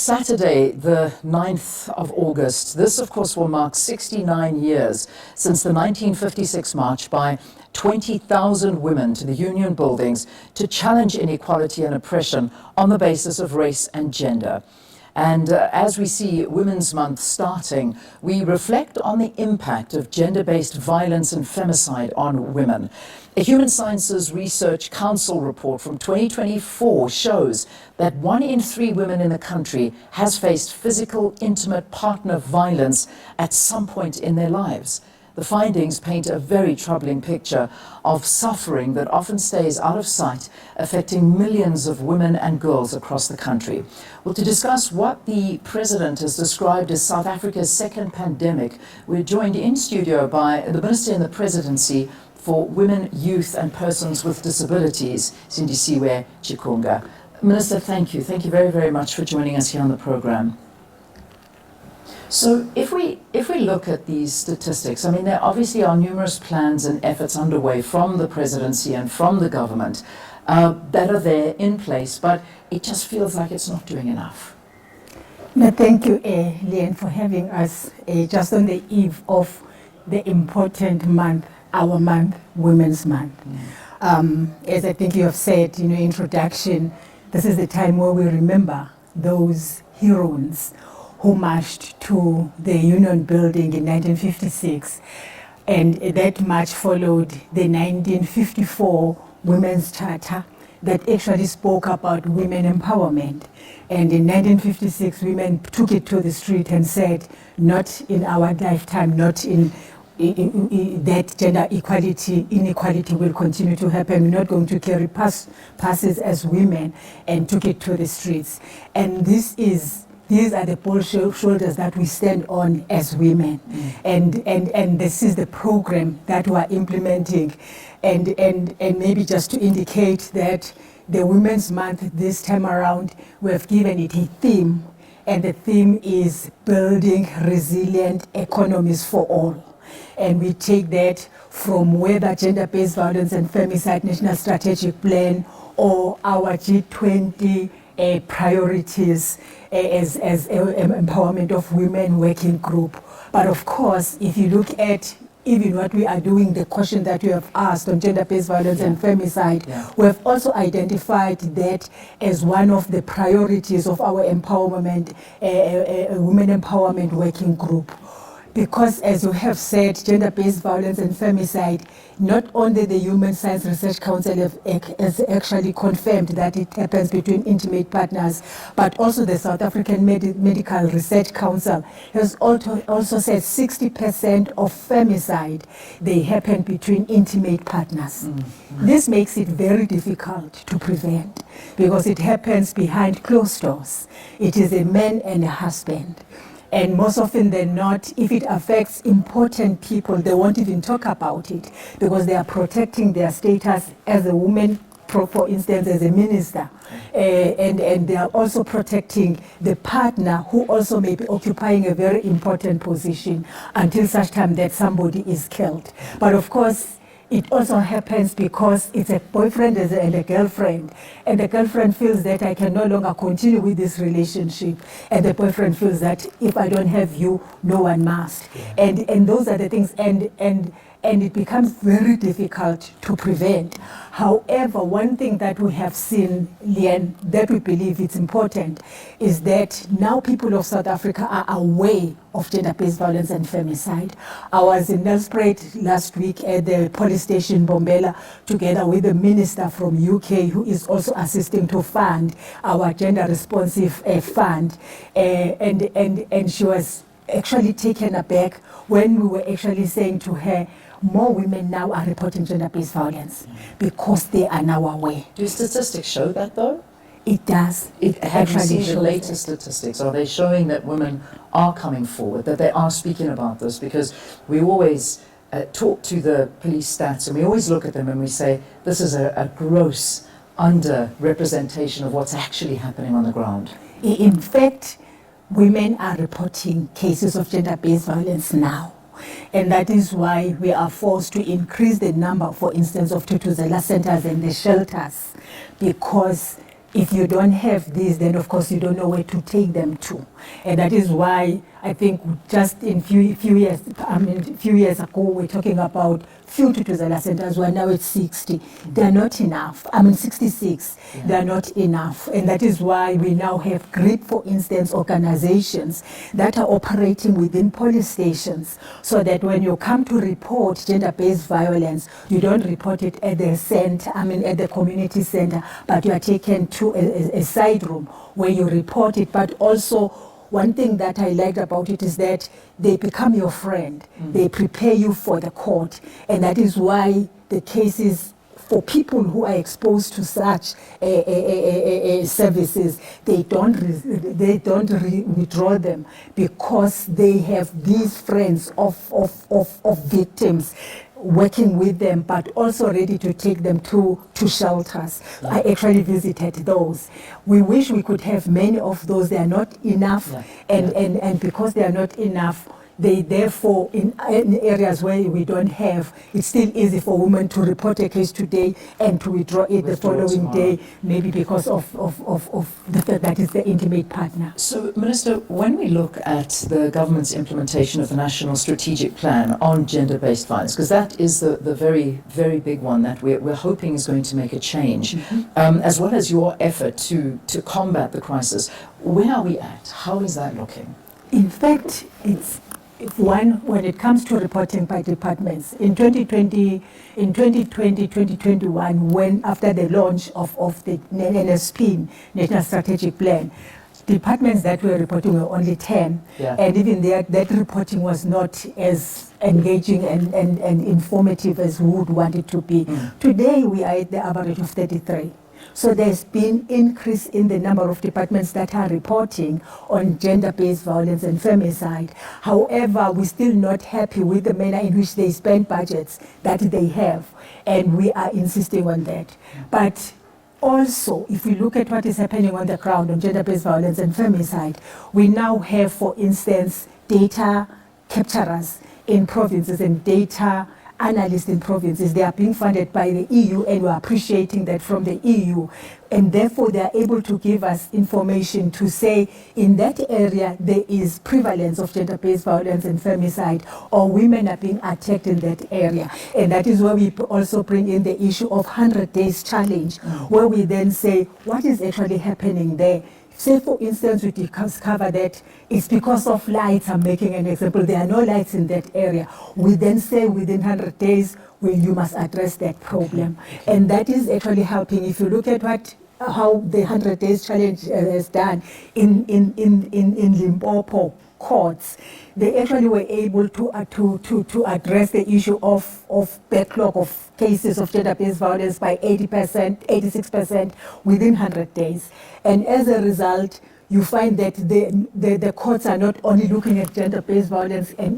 Saturday, the 9th of August. This, of course, will mark 69 years since the 1956 march by 20,000 women to the union buildings to challenge inequality and oppression on the basis of race and gender. And as we see Women's Month starting, we reflect on the impact of gender-based violence and femicide on women. A Human Sciences Research Council report from 2024 shows that 1 in 3 women in the country has faced physical, intimate partner violence at some point in their lives. The findings paint a very troubling picture of suffering that often stays out of sight, affecting millions of women and girls across the country. Well, to discuss what the President has described as South Africa's second pandemic, we're joined in studio by the Minister in the Presidency for Women, Youth and Persons with Disabilities, Sindisiwe Chikunga. Minister, thank you. Thank you very, very much for joining us here on the program. So if we look at these statistics, I mean, there obviously are numerous plans and efforts underway from the Presidency and from the government that are there in place, but it just feels like it's not doing enough. No, thank you, Leanne, for having us just on the eve of the important month, our month, Women's Month. As I think you have said in your introduction, this is the time where we remember those heroines who marched to the Union Building in 1956. And that march followed the 1954 Women's Charter that actually spoke about women empowerment. And in 1956, women took it to the street and said, not in our lifetime, not in that gender inequality will continue to happen. We're not going to carry passes as women, and took it to the streets. And these are the broad shoulders that we stand on as women. And this is the program that we are implementing. And maybe just to indicate that the Women's Month this time around, we have given it a theme. And the theme is building resilient economies for all. And we take that from whether Gender-Based Violence and Femicide National Strategic Plan or our G20 priorities as empowerment of women working group. But of course, if you look at even what we are doing, the question that you have asked on gender-based violence and femicide, we have also identified that as one of the priorities of our empowerment, women empowerment working group. Because, as you have said, gender-based violence and femicide, not only the Human Science Research Council has actually confirmed that it happens between intimate partners, but also the South African Medical Research Council has also said 60% of femicide, they happen between intimate partners. This makes it very difficult to prevent because it happens behind closed doors. It is a man and a husband. And most often than not, if it affects important people, they won't even talk about it because they are protecting their status as a woman, for instance, as a minister. And they are also protecting the partner who also may be occupying a very important position until such time that somebody is killed. But of course, it also happens because it's a boyfriend and a girlfriend. And the girlfriend feels that I can no longer continue with this relationship. And the boyfriend feels that if I don't have you, no one must. And those are the things. And it becomes very difficult to prevent. However, one thing that we have seen, Leanne, that we believe it's important, is that now people of South Africa are aware of gender-based violence and femicide. I was in Nelspruit last week at the police station Bombela, together with the minister from UK, who is also assisting to fund our gender-responsive fund. And she was actually taken aback when we were actually saying to her, more women now are reporting gender-based violence because they are now aware. Do statistics show that, though? It does. Have you seen the latest statistics? Are they showing that women are coming forward, that they are speaking about this? Because we always talk to the police stats and we always look at them and we say, this is a gross under-representation of what's actually happening on the ground. In fact, women are reporting cases of gender-based violence now. And that is why we are forced to increase the number, for instance, of Tutuzela centers and the shelters, because if you don't have this, then of course you don't know where to take them to. And that is why I think just in few years ago, we're talking about few Tutuzela centers where now it's 60. They're not enough. 66. Yeah. They're not enough. And that is why we now have GRIP, for instance, organizations that are operating within police stations, so that when you come to report gender-based violence, you don't report it at the center, at the community center, but you are taken to a side room where you report it. But also, one thing that I liked about it is that they become your friend. They prepare you for the court. And that is why the cases for people who are exposed to such services, they don't withdraw them, because they have these friends of victims working with them, but also ready to take them to shelters. Yeah. I actually visited those. We wish we could have many of those. They are not enough. Yeah. And because they are not enough, they therefore, in areas where we don't have, it's still easy for women to report a case today and to withdraw it the following day, maybe because of the fact that it's the intimate partner. So, Minister, when we look at the government's implementation of the National Strategic Plan on gender-based violence, because that is the very, very big one that we're hoping is going to make a change, as well as your effort to combat the crisis, where are we at? How is that looking? In fact, when it comes to reporting by departments, in 2021, when after the launch of the NSP, National Strategic Plan, departments that were reporting were only 10, and even that reporting was not as engaging and informative as we would want it to be. Today, we are at the average of 33. So there's been increase in the number of departments that are reporting on gender-based violence and femicide. However, we're still not happy with the manner in which they spend budgets that they have, and we are insisting on that. But also, if we look at what is happening on the ground on gender-based violence and femicide, we now have, for instance, data capturers in provinces and data analysts in provinces. They are being funded by the EU, and we're appreciating that from the EU. And therefore, they are able to give us information to say, in that area, there is prevalence of gender-based violence and femicide, or women are being attacked in that area. And that is where we also bring in the issue of 100 days challenge, where we then say, what is actually happening there? Say, for instance, we discover that it's because of lights. I'm making an example. There are no lights in that area. We then say within 100 days, well, you must address that problem. And that is actually helping. If you look at how the 100 days challenge is done in Limpopo courts, they actually were able to address the issue of backlog of cases of gender-based violence by 80%, 86% within 100 days. And as a result, you find that the courts are not only looking at gender-based violence and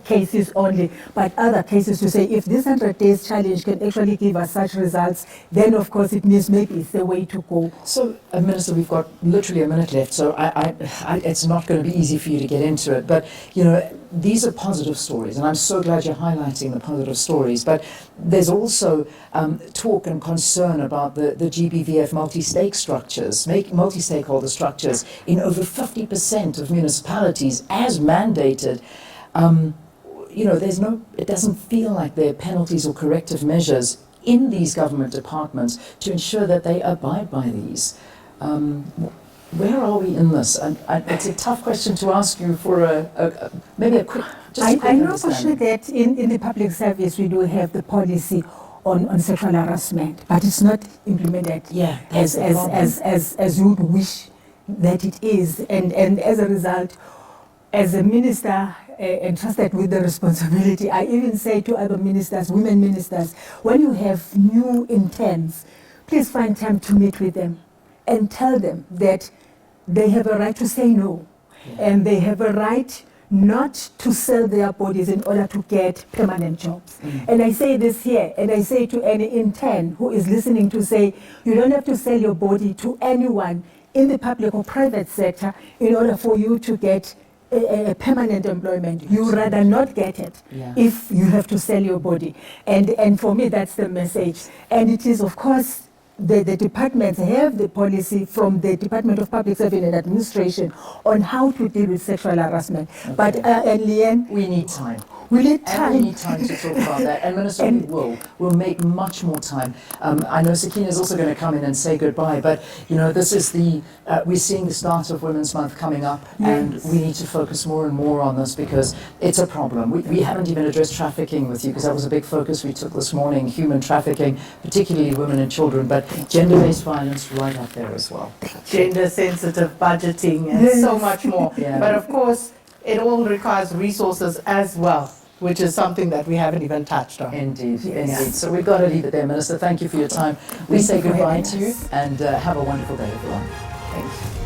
cases only, but other cases to say, if this 100 days challenge can actually give us such results, then of course it means maybe it's the way to go. So, Minister, we've got literally a minute left, so it's not going to be easy for you to get into it, but these are positive stories, and I'm so glad you're highlighting the positive stories, but there's also talk and concern about the GBVF multi-stakeholder structures in over 50% of municipalities as mandated. It doesn't feel like there are penalties or corrective measures in these government departments to ensure that they abide by these. Where are we in this? And it's a tough question to ask you for maybe a quick, I know for sure that in the public service we do have the policy on sexual harassment, but it's not implemented as you would wish that it is. And as a result, as a minister entrusted with the responsibility, I even say to other ministers, women ministers, when you have new interns, please find time to meet with them and tell them that they have a right to say no, and they have a right not to sell their bodies in order to get permanent jobs. And I say this here, and I say to any intern who is listening to say, you don't have to sell your body to anyone in the public or private sector in order for you to get a permanent employment. You rather not get it if you have to sell your body. And for me, that's the message. And it is, of course, the departments have the policy from the Department of Public Service and Administration on how to deal with sexual harassment. Okay. But, and Leanne, We need time. we need time. And we need time to talk about that. And Minister, we will. We'll make much more time. I know Sakina is also going to come in and say goodbye, but you know, this is we're seeing the start of Women's Month coming up, and we need to focus more and more on this because it's a problem. We haven't even addressed trafficking with you because that was a big focus we took this morning, human trafficking, particularly women and children, but gender-based violence right up there as well. Gender-sensitive budgeting and so much more. Yeah. But of course, it all requires resources as well, which is something that we haven't even touched on. Indeed, Yes. indeed. So we've got to leave it there, Minister. Thank you for your time. We Thank say you for goodbye having to you us. and have a wonderful day, everyone. Thank you.